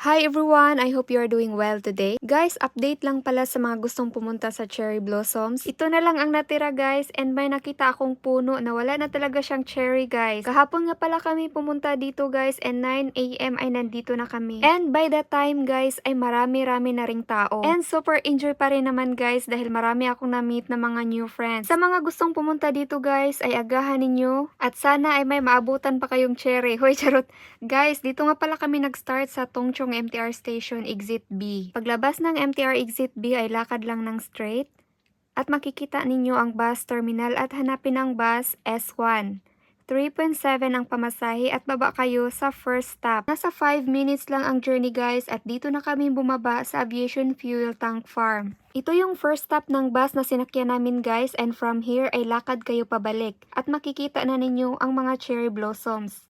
Hi everyone! I hope you are doing well today. Guys, update lang pala sa mga gustong pumunta sa cherry blossoms. Ito na lang ang natira guys, and may nakita akong puno na wala na talaga siyang cherry guys. Kahapon nga pala kami pumunta dito guys, and 9 AM ay nandito na kami. And by that time guys, ay marami-rami na ring tao. And super enjoy pa rin naman guys dahil marami akong na-meet na mga new friends. Sa mga gustong pumunta dito guys, ay agahan ninyo at sana ay may maabutan pa kayong cherry. Hoy, charot! Guys, dito nga pala kami nag-start sa Tongchong MTR Station Exit B. Paglabas ng MTR Exit B ay lakad lang ng straight at makikita ninyo ang bus terminal at hanapin ang bus S1. 3.7 ang pamasahe at baba kayo sa first stop. Nasa 5 minutes lang ang journey guys at dito na kami bumaba sa Aviation Fuel Tank Farm. Ito yung first stop ng bus na sinakyan namin guys, and from here ay lakad kayo pabalik at makikita na ninyo ang mga cherry blossoms.